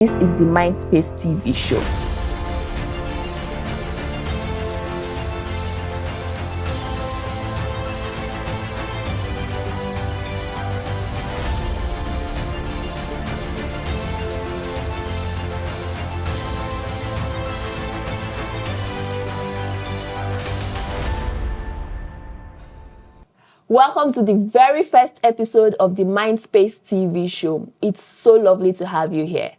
This is the Mindspace TV show. Welcome to the very first episode of the Mindspace TV show. It's so lovely to have you here.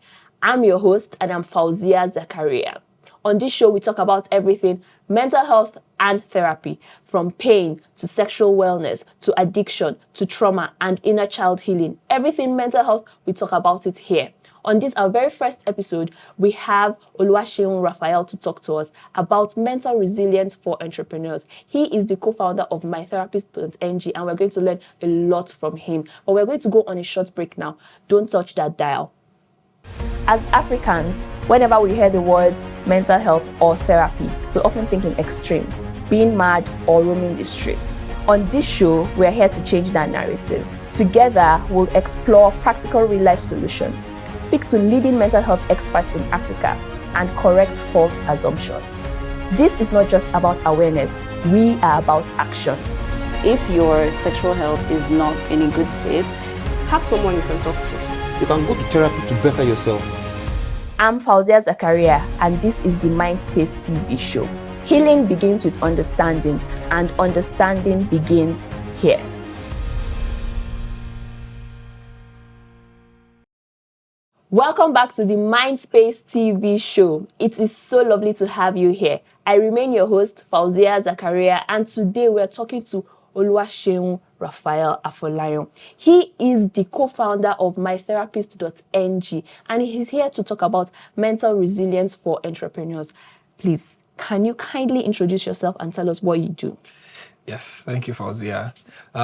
I'm your host and I'm Fawziyya Zakariyya. On this show, we talk about everything mental health and therapy, from pain to sexual wellness to addiction to trauma and inner child healing. Everything mental health, we talk about it here. On this, our very first episode, we have Oluwaseun Raphael to talk to us about mental resilience for entrepreneurs. He is the co-founder of mytherapist.ng and we're going to learn a lot from him. But we're going to go on a short break now. Don't touch that dial. As Africans, whenever we hear the words mental health or therapy, we often think in extremes, being mad or roaming the streets. On this show, we're here to change that narrative. Together, we'll explore practical real-life solutions, speak to leading mental health experts in Africa, and correct false assumptions. This is not just about awareness, we are about action. If your sexual health is not in a good state, have someone you can talk to. You can go to therapy to better yourself. I'm Fawziyya Zakariyya, and this is the Mindspace TV show. Healing begins with understanding, and understanding begins here. Welcome back to the Mindspace TV show. It is so lovely to have you here. I remain your host, Fawziyya Zakariyya, and today we're talking to Oluwaseun Raphael Afolayan. He is the co-founder of mytherapist.ng and he's here to talk about mental resilience for entrepreneurs. Please, can you kindly introduce yourself and tell us what you do? Yes, thank you, Fawziyya.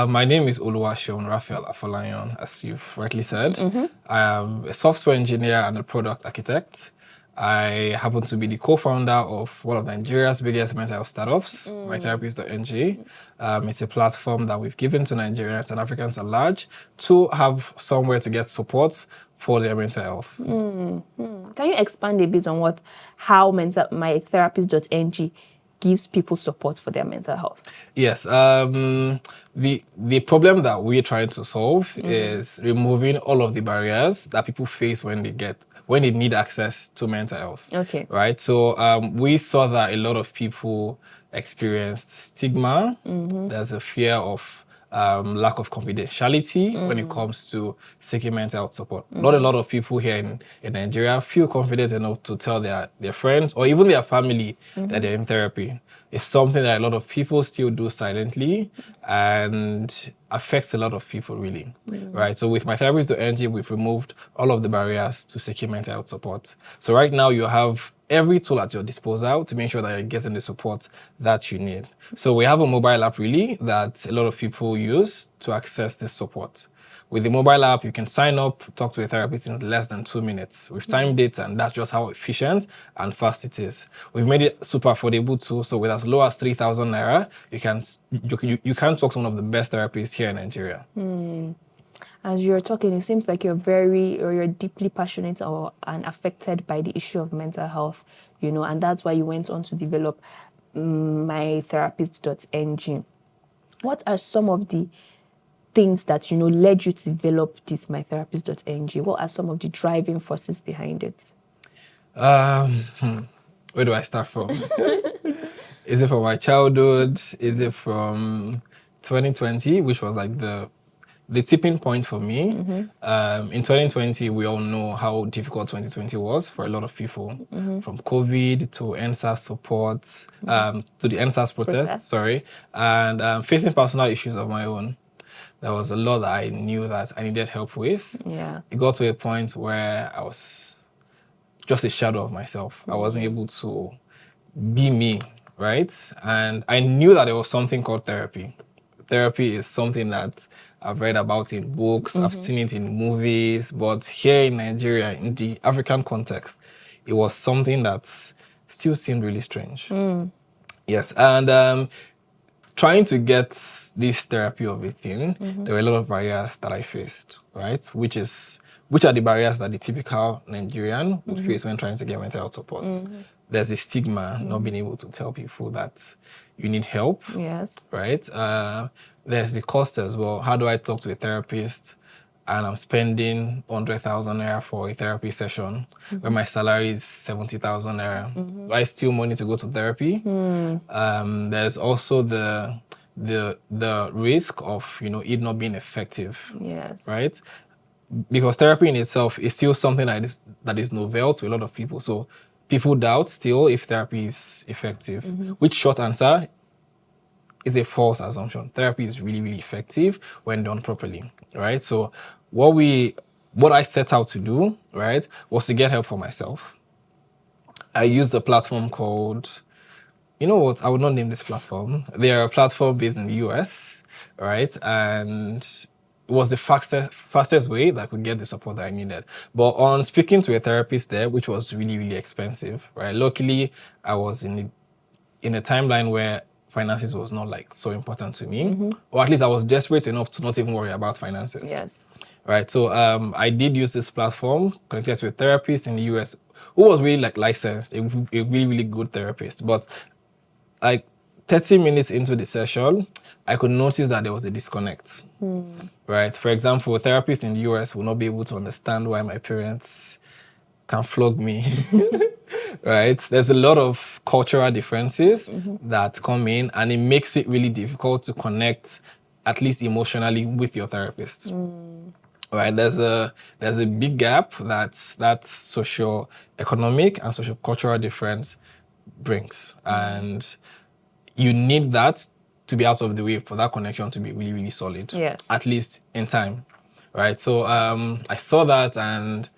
My name is Oluwaseun Raphael Afolayan, as you've rightly said. I am a software engineer and a product architect. I happen to be the co-founder of one of Nigeria's biggest mental health startups, mytherapist.ng. It's a platform that we've given to Nigerians and Africans at large to have somewhere to get support for their mental health. Can you expand a bit on how mytherapist.ng gives people support for their mental health? Yes. The problem that we're trying to solve is removing all of the barriers that people face when they need access to mental health. Okay. Right. So we saw that a lot of people experienced stigma. There's a fear of lack of confidentiality when it comes to seeking mental health support. Not a lot of people here in Nigeria feel confident enough to tell their friends or even their family that they're in therapy. It's something that a lot of people still do silently and affects a lot of people really, right? So with mytherapist.ng, we've removed all of the barriers to seeking mental health support. So right now you have every tool at your disposal to make sure that you're getting the support that you need. So we have a mobile app really that a lot of people use to access this support. With the mobile app, you can sign up, talk to a therapist in less than 2 minutes. We've timed it, and that's just how efficient and fast it is. We've made it super affordable too. So with as low as 3,000 naira, you can talk to one of the best therapists here in Nigeria. As you're talking, it seems like you're deeply passionate and affected by the issue of mental health, and that's why you went on to develop mytherapist.ng. What are some of the things that led you to develop this mytherapist.ng? What are some of the driving forces behind it? Where do I start from? Is it from my childhood? Is it from 2020, which was like the tipping point for me? In 2020, we all know how difficult 2020 was for a lot of people, from COVID to NSAS support, to the NSAS protests, and facing personal issues of my own. There was a lot that I knew that I needed help with. Yeah. It got to a point where I was just a shadow of myself. I wasn't able to be me, right? And I knew that there was something called therapy. Therapy is something that I've read about in books, I've seen it in movies, but here in Nigeria, in the African context, it was something that still seemed really strange. Yes, and trying to get this therapy of a thing, there were a lot of barriers that I faced, right? Which is which are the barriers that the typical Nigerian would face when trying to get mental health support? There's a stigma, not being able to tell people that you need help, Yes. right? There's the cost as well. How do I talk to a therapist and I'm spending 100,000 naira for a therapy session when my salary is 70,000 naira? Do I still money to go to therapy? There's also the risk of it not being effective, Yes. right? Because therapy in itself is still something that is novel to a lot of people. So people doubt still if therapy is effective. Which short answer is a false assumption. Therapy is really, really effective when done properly, right? So what I set out to do, right, was to get help for myself. I used a platform called, you know what, I would not name this platform. They're a platform based in the US, right? And it was the fastest way that I could get the support that I needed. But on speaking to a therapist there, which was really, really expensive, right? Luckily, I was in a timeline where finances was not like so important to me, or at least I was desperate enough to not even worry about finances. Yes. Right. So I did use this platform, connected to a therapist in the US who was really like licensed, a really, really good therapist. But like 30 minutes into the session, I could notice that there was a disconnect. Right. For example, a therapist in the US will not be able to understand why my parents can flog me. Right. There's a lot of cultural differences that come in, and it makes it really difficult to connect, at least emotionally, with your therapist. Right, there's a big gap that socio-economic and socio-cultural difference brings, and you need that to be out of the way for that connection to be really, really solid. Yes. At least in time, right? So I saw that, and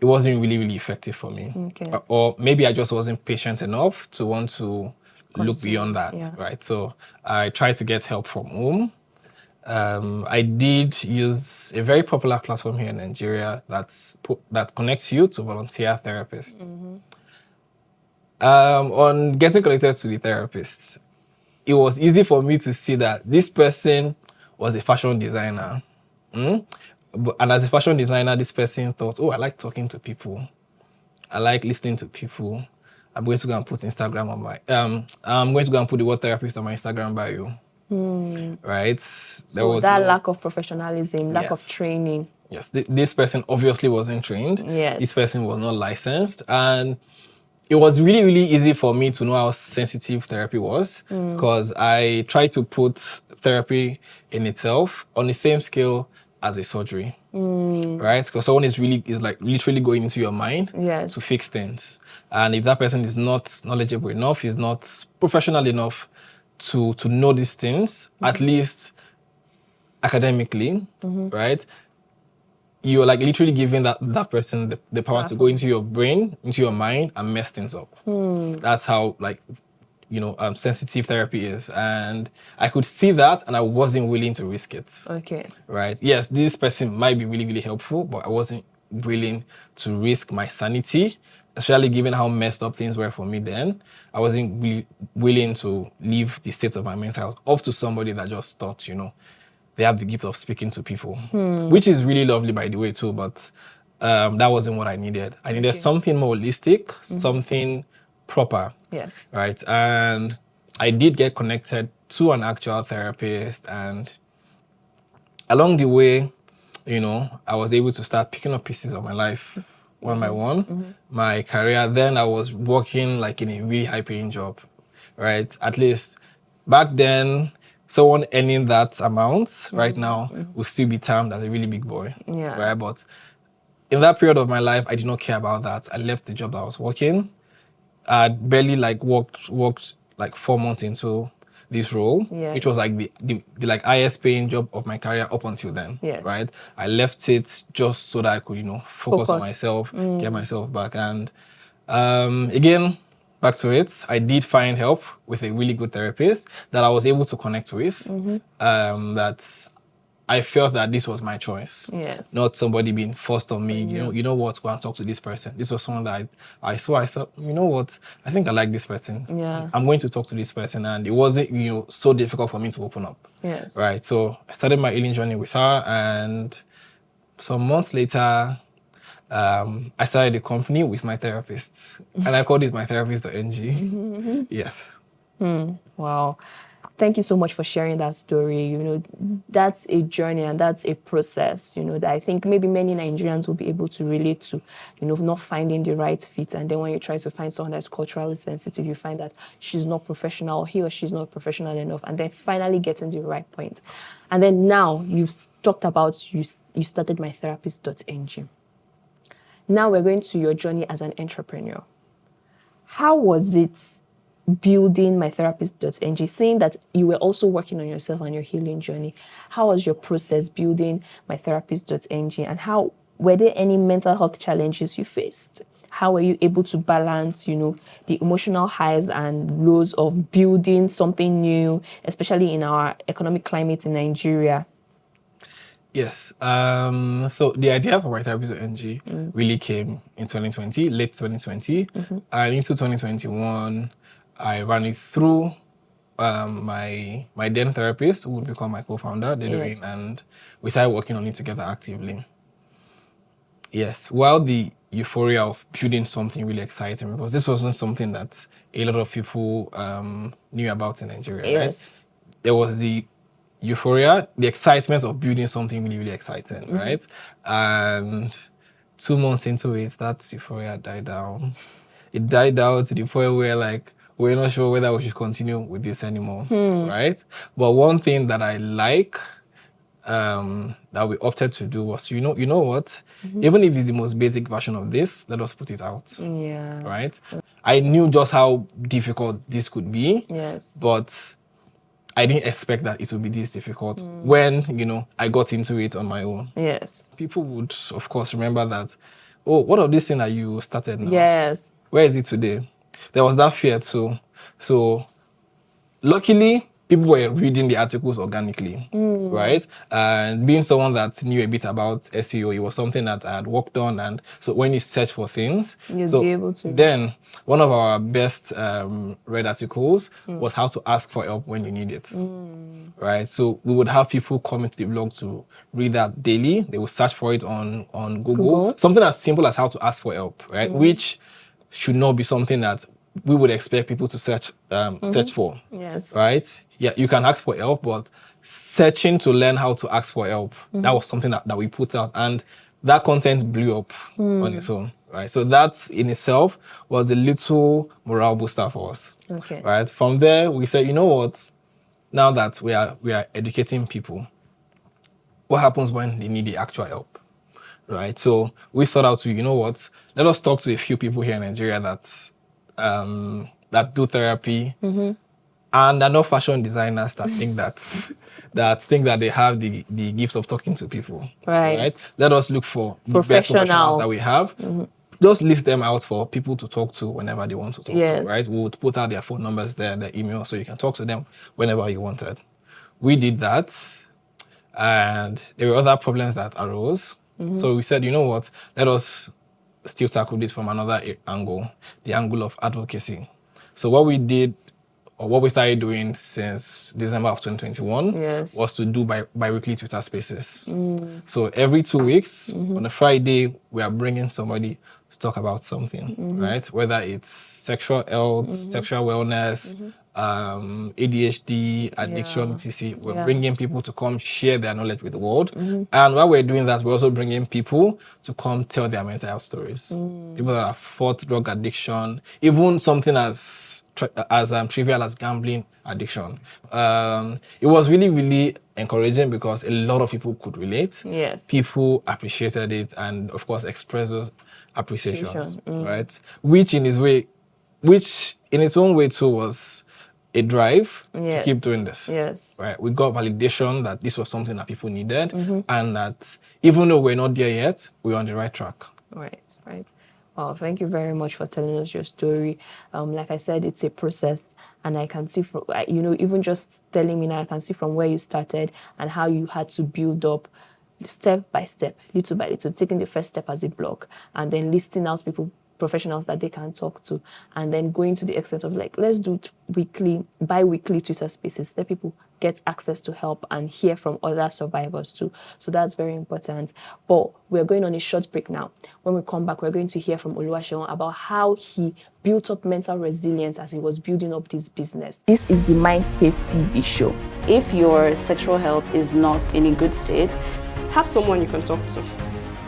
it wasn't really, really effective for me. Okay. Or maybe I just wasn't patient enough to want to look Continue, beyond that, yeah. right? So I tried to get help from home. I did use a very popular platform here in Nigeria that connects you to volunteer therapists. On getting connected to the therapist, it was easy for me to see that this person was a fashion designer. And as a fashion designer, this person thought, oh, I like talking to people. I like listening to people. I'm going to go and put Instagram on my, I'm going to go and put the word therapist on my Instagram bio. Right? So that lack of professionalism, lack of Yes. training. Yes, this person obviously wasn't trained. Yes. This person was not licensed. And it was really, really easy for me to know how sensitive therapy was, because I tried to put therapy in itself on the same scale as a surgery. Right? Because someone is like literally going into your mind Yes. to fix things. And if that person is not knowledgeable enough, is not professional enough to know these things, at least academically, right? You're like literally giving that person the power to go into your brain, into your mind, and mess things up. That's how sensitive therapy is. And I could see that, and I wasn't willing to risk it. Okay. Right? Yes, this person might be really, really helpful, but I wasn't willing to risk my sanity, especially given how messed up things were for me then. I wasn't really willing to leave the state of my mental health up to somebody that just thought, they have the gift of speaking to people, which is really lovely, by the way, too. But that wasn't what I needed. I needed something more holistic, something proper. Yes. Right. And I did get connected to an actual therapist. And along the way, I was able to start picking up pieces of my life one by one. My career, then I was working like in a really high paying job, right? At least back then, someone earning that amount right now would still be termed as a really big boy. Yeah. Right. But in that period of my life, I did not care about that. I left the job that I was working. I barely like worked like 4 months into this role, Yes. which was like the like highest paying job of my career up until then. Yes. Right. I left it just so that I could, focus on myself, get myself back. And again, back to it, I did find help with a really good therapist that I was able to connect with. That I felt that this was my choice. Yes. Not somebody being forced on me, you know what, go and talk to this person. This was someone that I saw, you know what, I think I like this person. Yeah. I'm going to talk to this person. And it wasn't, so difficult for me to open up. Yes. Right. So I started my healing journey with her, and some months later, I started a company with my therapist, and I called it my therapist.ng. Yes. Wow. Thank you so much for sharing that story. You know, that's a journey and that's a process, you know, that I think maybe many Nigerians will be able to relate to, you know, not finding the right fit. And then when you try to find someone that's culturally sensitive, you find that she's not professional, he or she's not professional enough, and then finally getting the right point. And then now you've talked about you started mytherapist.ng. Now we're going to your journey as an entrepreneur. How was it building mytherapist.ng, saying that you were also working on yourself and your healing journey? How was your process building mytherapist.ng, and how were there any mental health challenges you faced? How were you able to balance, you know, the emotional highs and lows of building something new, especially in our economic climate in Nigeria? Yes. So the idea for my therapist.ng really came in 2020, late 2020, and into 2021, I ran it through my then therapist, who would become my co-founder, Yes. and we started working on it together actively. Yes, while the euphoria of building something really exciting, because this wasn't something that a lot of people knew about in Nigeria, Yes. right? There was the euphoria, the excitement of building something really, really exciting, right? And 2 months into it, that euphoria died down. It died down to the point where, like, we're not sure whether we should continue with this anymore, right? But one thing that I like that we opted to do was, you know what? Even if it's the most basic version of this, let us put it out, Yeah. right? I knew just how difficult this could be, Yes. but I didn't expect that it would be this difficult when, you know, I got into it on my own. Yes. People would, of course, remember that, oh, what of this thing that you started now? Yes. Where is it today? There was that fear too. So luckily, people were reading the articles organically, right? And being someone that knew a bit about SEO, it was something that I had worked on. And so when you search for things, You'd so be able to. then one of our best read articles was how to ask for help when you need it, right? So we would have people come into the blog to read that daily. They would search for it on Google. Something as simple as how to ask for help, right? Which should not be something that we would expect people to search for. Yes. Right? Yeah, you can ask for help, but searching to learn how to ask for help, that was something that we put out, and that content blew up on its own. Right? So that in itself was a little morale booster for us. Okay. Right? From there, we said, you know what? Now that we are educating people, what happens when they need the actual help? Right? So we sought out to, you know what? Let us talk to a few people here in Nigeria that do therapy, and are not fashion designers that think that they have the gifts of talking to people. Right. Let us look for the best professionals that we have. Just list them out for people to talk to whenever they want to talk Yes. to. Right? We would put out their phone numbers there, their email, so you can talk to them whenever you wanted. We did that, and there were other problems that arose. So we said, you know what? Let us still tackle this from another angle, the angle of advocacy. So what we did, or what we started doing since December of 2021, Yes. was to do bi-weekly Twitter spaces. So every 2 weeks, on a Friday, we are bringing somebody to talk about something, right? Whether it's sexual health, sexual wellness, ADHD, addiction, etc. We're bringing people to come share their knowledge with the world. And while we're doing that, we're also bringing people to come tell their mental health stories. People that have fought drug addiction, even something as trivial as gambling addiction. It was really, really encouraging because a lot of people could relate. Yes. People appreciated it, and of course expressed those appreciations, right? Which in its own way too was a drive to keep doing this. Yes. Right. We got validation that this was something that people needed, and that even though we're not there yet, we're on the right track. Right. Well, thank you very much for telling us your story. Like I said, it's a process, and I can see from, you know, even just telling me now, I can see from where you started and how you had to build up step by step, little by little, taking the first step as a blog, and then listing out people professionals that they can talk to, and then going to the extent of like, let's do bi-weekly Twitter spaces, let people get access to help and hear from other survivors too. So that's very important. But we're going on a short break now. When we come back, we're going to hear from Oluwaseun about how he built up mental resilience as he was building up this business. This is the Mindspace TV show. If your sexual health is not in a good state, have someone you can talk to.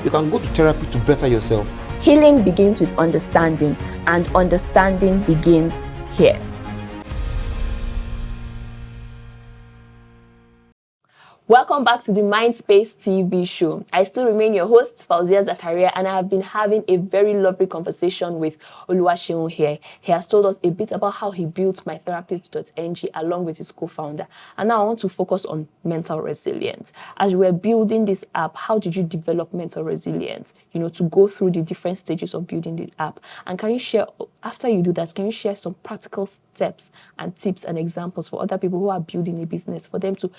You can go to therapy to better yourself. Healing begins with understanding, and understanding begins here. Welcome back to the Mindspace TV show. I still remain your host, Fawziyya Zakariyya, and I have been having a very lovely conversation with Oluwaseun here. He has told us a bit about how he built mytherapist.ng along with his co-founder. And now I want to focus on mental resilience. As you were building this app, how did you develop mental resilience? To go through the different stages of building the app. And can you share, after you do that, can you share some practical steps and tips and examples for other people who are building a business, for them to,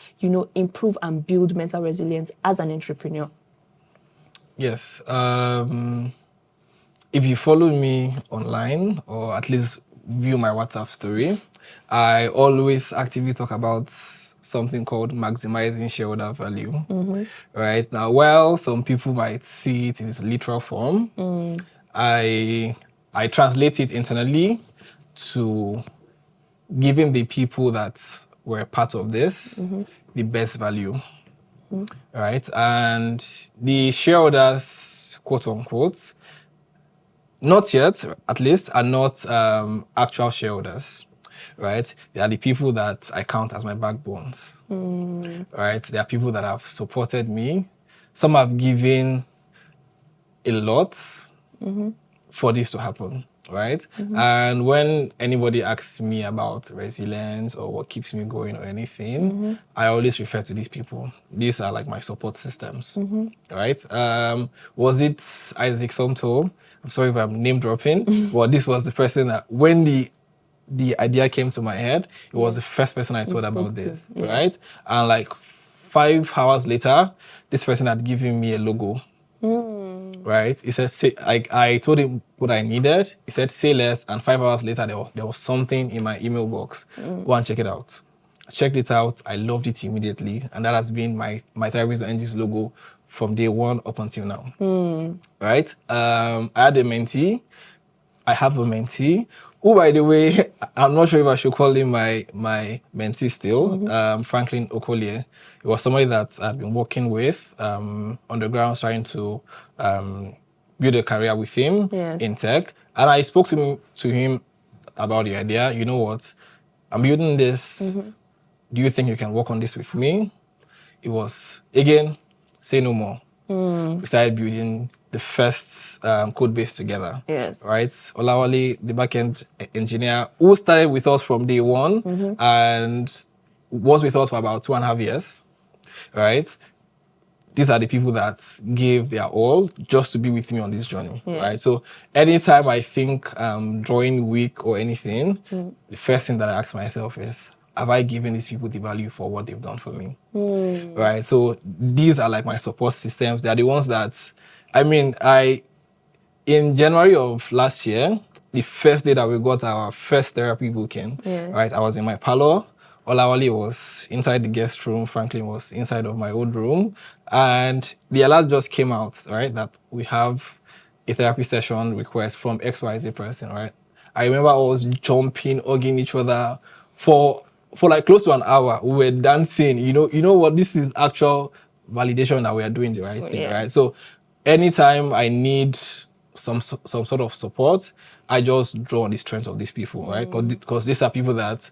improve and build mental resilience as an entrepreneur? Yes. If you follow me online or at least view my WhatsApp story, I always actively talk about something called maximizing shareholder value. Right now, well, some people might see it in its literal form. I translate it internally to giving the people that were part of this the best value, right? And the shareholders, quote unquote, not yet, at least, are not actual shareholders, right? They are the people that I count as my backbones, right? They are people that have supported me. Some have given a lot for this to happen, right? And when anybody asks me about resilience or what keeps me going or anything, I always refer to these people. These are like my support systems, right? Was it Isaac Somto? I'm sorry if I'm name dropping, but this was the person that when the idea came to my head, it was the first person I told about this, right? And like 5 hours later, this person had given me a logo. Right? He said, I told him what I needed. He said, say less. And 5 hours later, there was something in my email box. Go and check it out. I checked it out. I loved it immediately. And that has been my therapist.ng's logo from day one up until now. Right? I had a mentee. I have a mentee who, by the way, I'm not sure if I should call him my mentee still, Franklin Okolie. It was somebody that I'd been working with on the ground, trying to build a career with him in tech. And I spoke to him about the idea. You know what? I'm building this. Do you think you can work on this with me? It was, again, say no more. We started building the first code base together. Right? Olawale, the backend engineer, who started with us from day one and was with us for about 2.5 years. Right? These are the people that gave their all just to be with me on this journey. Right? So anytime I think drawing weak or anything, the first thing that I ask myself is, have I given these people the value for what they've done for me? Right? So these are like my support systems. They are the ones that, in January of last year, the first day that we got our first therapy booking, right? I was in my parlor. Olawale was inside the guest room. Franklin was inside of my old room. And the alert just came out, right? That we have a therapy session request from XYZ person, right? I remember I was jumping, hugging each other for like close to an hour. We were dancing. You know what? This is actual validation that we are doing the right thing, right? So anytime I need some sort of support, I just draw on the strength of these people, right? Because these are people that,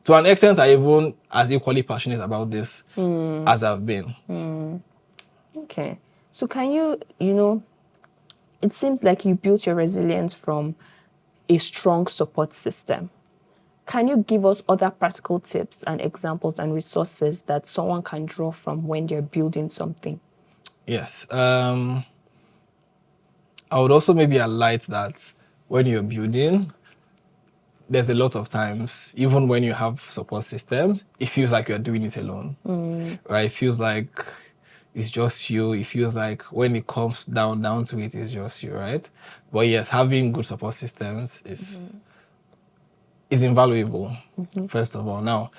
to an extent, are even as equally passionate about this as I've been. Okay. So can you, it seems like you built your resilience from a strong support system. Can you give us other practical tips and examples and resources that someone can draw from when they're building something? Yes. I would also maybe highlight that when you're building, there's a lot of times, even when you have support systems, it feels like you're doing it alone, right? It feels like it's just you. It feels like when it comes down to it, it's just you, right? But yes, having good support systems is invaluable. First of all, now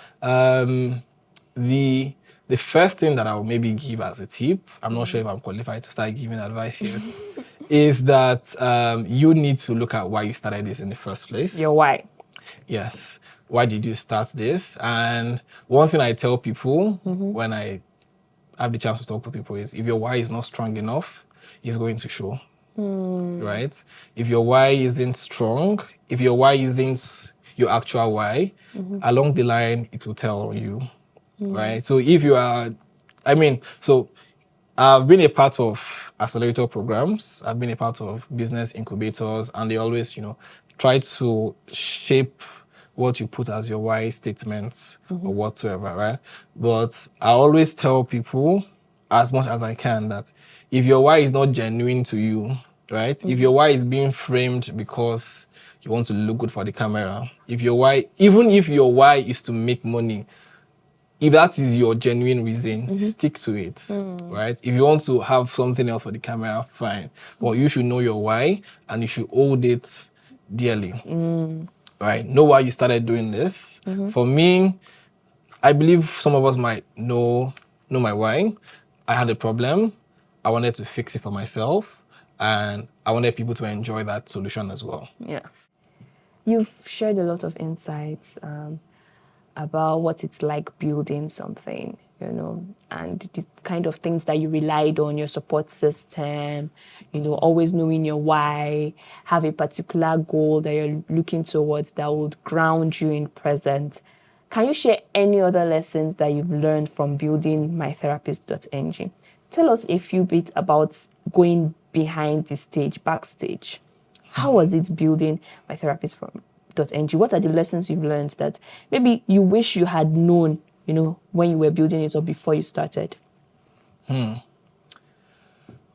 the first thing that I will maybe give as a tip, I'm not sure if I'm qualified to start giving advice yet, is that you need to look at why you started this in the first place. Your why. Yes. Why did you start this? And one thing I tell people when I have the chance to talk to people is if your why is not strong enough, it's going to show. Right? If your why isn't strong, if your why isn't your actual why, along the line, it will tell on you. Right? So if you are, so I've been a part of accelerator programs. I've been a part of business incubators, and they always, try to shape what you put as your why statements or whatsoever, right? But I always tell people as much as I can that if your why is not genuine to you, right? If your why is being framed because you want to look good for the camera, even if your why is to make money, if that is your genuine reason, stick to it, right? If you want to have something else for the camera, fine. But you should know your why and you should hold it dearly, right? Know why you started doing this. For me, I believe some of us might know my why. I had a problem. I wanted to fix it for myself, and I wanted people to enjoy that solution as well. Yeah. You've shared a lot of insights about what it's like building something, and the kind of things that you relied on, your support system, always knowing your why, have a particular goal that you're looking towards that would ground you in present. Can you share any other lessons that you've learned from building mytherapist.ng? Tell us a few bits about going behind the stage, backstage. How was it building mytherapist.ng? What are the lessons you've learned that maybe you wish you had known, when you were building it or before you started?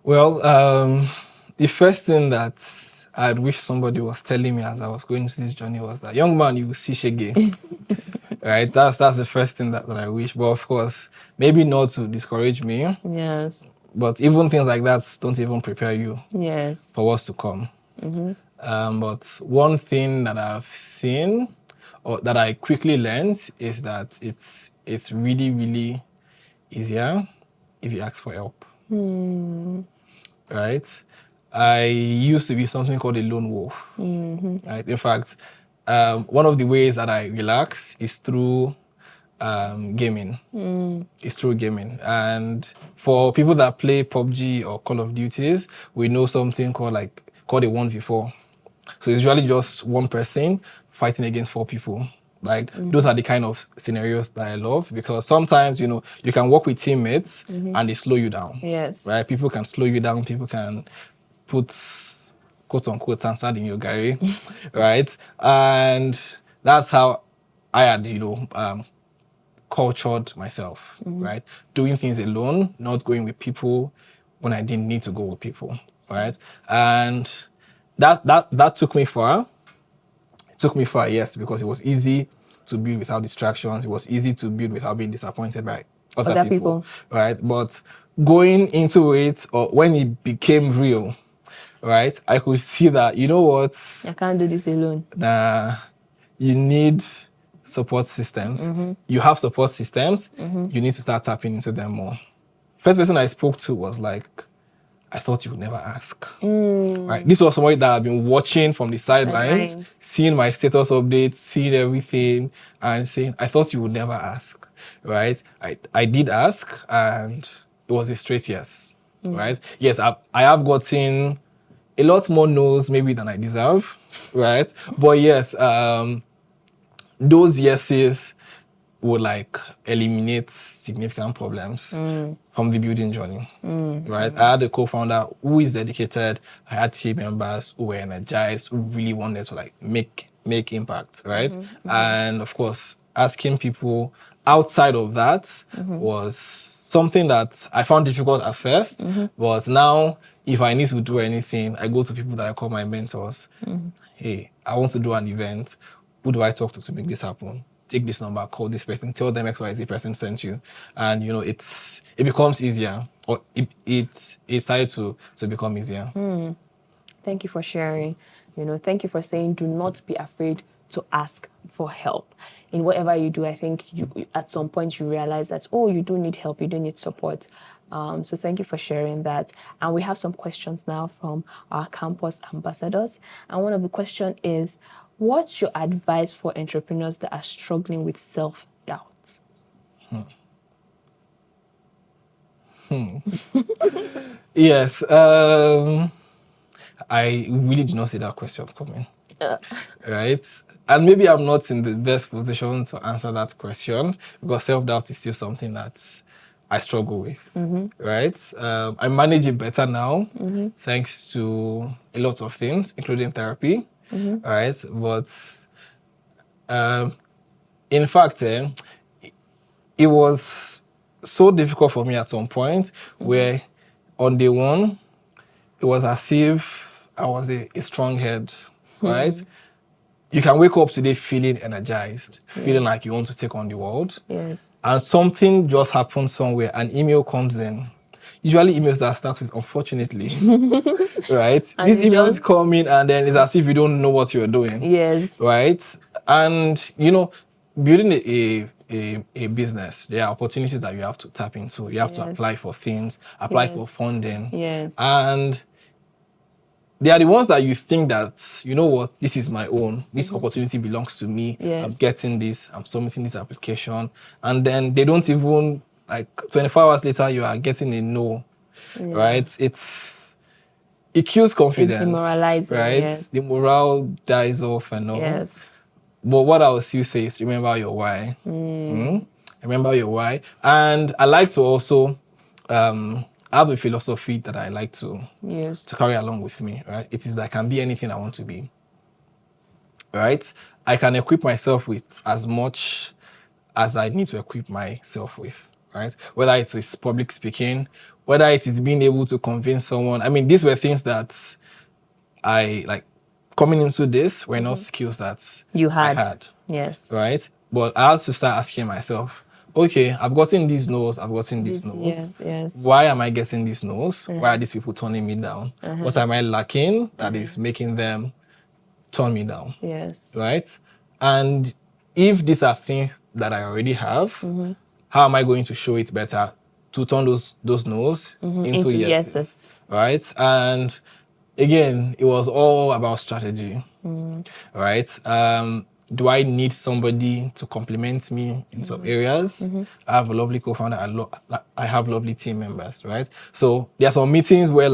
Well, the first thing that I wish somebody was telling me as I was going through this journey was that, young man, you will see shege. Right? That's the first thing that I wish. But of course, maybe not to discourage me. Yes. But even things like that don't even prepare you for what's to come. But one thing that I've seen or that I quickly learned is that it's really, really easier if you ask for help. Right? I used to be something called a lone wolf. Right? In fact, one of the ways that I relax is through gaming. It's through gaming. And for people that play PUBG or Call of Duties, we know something called a 1v4. So it's usually just one person fighting against four people. Those are the kind of scenarios that I love, because sometimes, you can work with teammates and they slow you down. Yes. Right? People can slow you down. People can put quote unquote answered in your gary, right? And that's how I had, cultured myself, right? Doing things alone, not going with people when I didn't need to go with people, right? And that took me far. It took me far, yes, because it was easy to build without distractions. It was easy to build without being disappointed by other people, right? But going into it, or when it became real, right, I could see that, you know what? I can't do this alone. Nah, you need support systems. You have support systems. You need to start tapping into them more. First person I spoke to was like, I thought you would never ask. Right? This was somebody that I've been watching from the sidelines, seeing my status updates, seeing everything, and saying, I thought you would never ask. Right? I did ask, and it was a straight yes. Right? Yes, I have gotten a lot more no's maybe than I deserve. Right? But yes, those yeses would eliminate significant problems from the building journey, right? I had a co-founder who is dedicated. I had team members who were energized, who really wanted to make impact, right? And of course, asking people outside of that was something that I found difficult at first, but now if I need to do anything, I go to people that I call my mentors. Hey, I want to do an event. Who do I talk to make this happen? Take this number, call this person, tell them XYZ person sent you. And, it becomes easier, or it started to become easier. Thank you for sharing. Thank you for saying do not be afraid to ask for help. In whatever you do, I think you at some point you realize that, you do need help, you do need support. So thank you for sharing that. And we have some questions now from our campus ambassadors. And one of the questions is, what's your advice for entrepreneurs that are struggling with self-doubt? Yes. I really did not see that question coming. Right? And maybe I'm not in the best position to answer that question because self-doubt is still something that I struggle with. Right? I manage it better now thanks to a lot of things, including therapy. Right? But in fact, it was so difficult for me at some point where on day one, it was as if I was a strong head, right? You can wake up today feeling energized, feeling like you want to take on the world. Yes. And something just happened somewhere, an email comes in. Usually emails that start with unfortunately, right? And These you emails just- come in and then it's as if you don't know what you're doing. Yes. Right? And, building a business, there are opportunities that you have to tap into. You have to Yes. apply for things, apply Yes. for funding. Yes. And they are the ones that you think that, you know what, this is my own. This opportunity belongs to me. Yes. I'm getting this. I'm submitting this application. And then they don't even, 24 hours later, you are getting a no, right? It kills confidence. It's demoralizing, right? yes. The morale dies off and all. Yes. But what I will still say is remember your why. Remember your why. And I like to also have a philosophy that I like to carry along with me, right? It is that I can be anything I want to be, right? I can equip myself with as much as I need to equip myself with, right? Whether it is public speaking, whether it is being able to convince someone. I mean, these were things that I like coming into this were not skills that You I had. had, Yes. right? But I had to start asking myself, okay, I've gotten these no's, I've gotten these no's. Yes, yes. Why am I getting these no's? Why are these people turning me down? What am I lacking that is making them turn me down? Yes. Right? And if these are things that I already have, how am I going to show it better to turn those no's into yeses? yeses. Right? And again, it was all about strategy. Right? Do I need somebody to complement me in some areas? I have a lovely co-founder. I have lovely team members, right? So there are some meetings where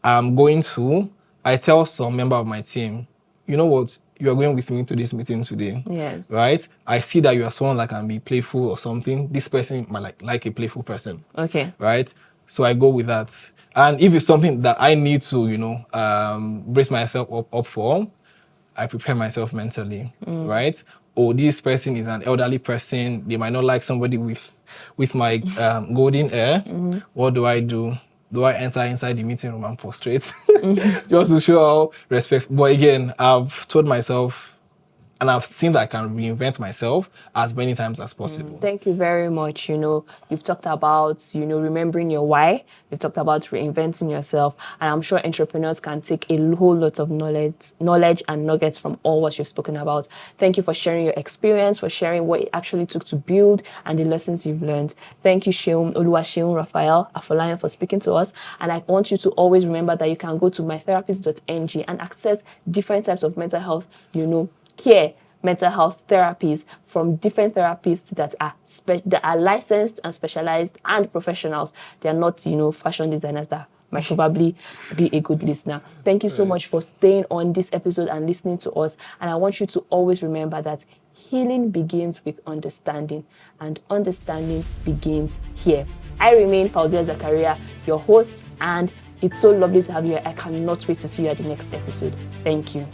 I'm going to, I tell some member of my team, you know what, you are going with me to this meeting today. Yes. Right? I see that you are someone that can be playful or something. This person might like a playful person. Okay. Right? So I go with that. And if it's something that I need to, brace myself up for, I prepare myself mentally, right? Oh, this person is an elderly person. They might not like somebody with my golden hair. What do? Do I enter inside the meeting room and prostrate just to show how respect? But again, I've told myself, and I've seen that I can reinvent myself as many times as possible. Thank you very much. You've talked about, remembering your why. You've talked about reinventing yourself. And I'm sure entrepreneurs can take a whole lot of knowledge and nuggets from all what you've spoken about. Thank you for sharing your experience, for sharing what it actually took to build and the lessons you've learned. Thank you, Oluwaseun Raphael Afolayan, for speaking to us. And I want you to always remember that you can go to mytherapist.ng and access different types of mental health, care, mental health therapies from different therapists that are licensed and specialized and professionals. They are not, fashion designers that might probably be a good listener. Thank you so much for staying on this episode and listening to us. And I want you to always remember that healing begins with understanding, and understanding begins here. I remain Fawziyya Zakariyya, your host, and it's so lovely to have you here. I cannot wait to see you at the next episode. Thank you.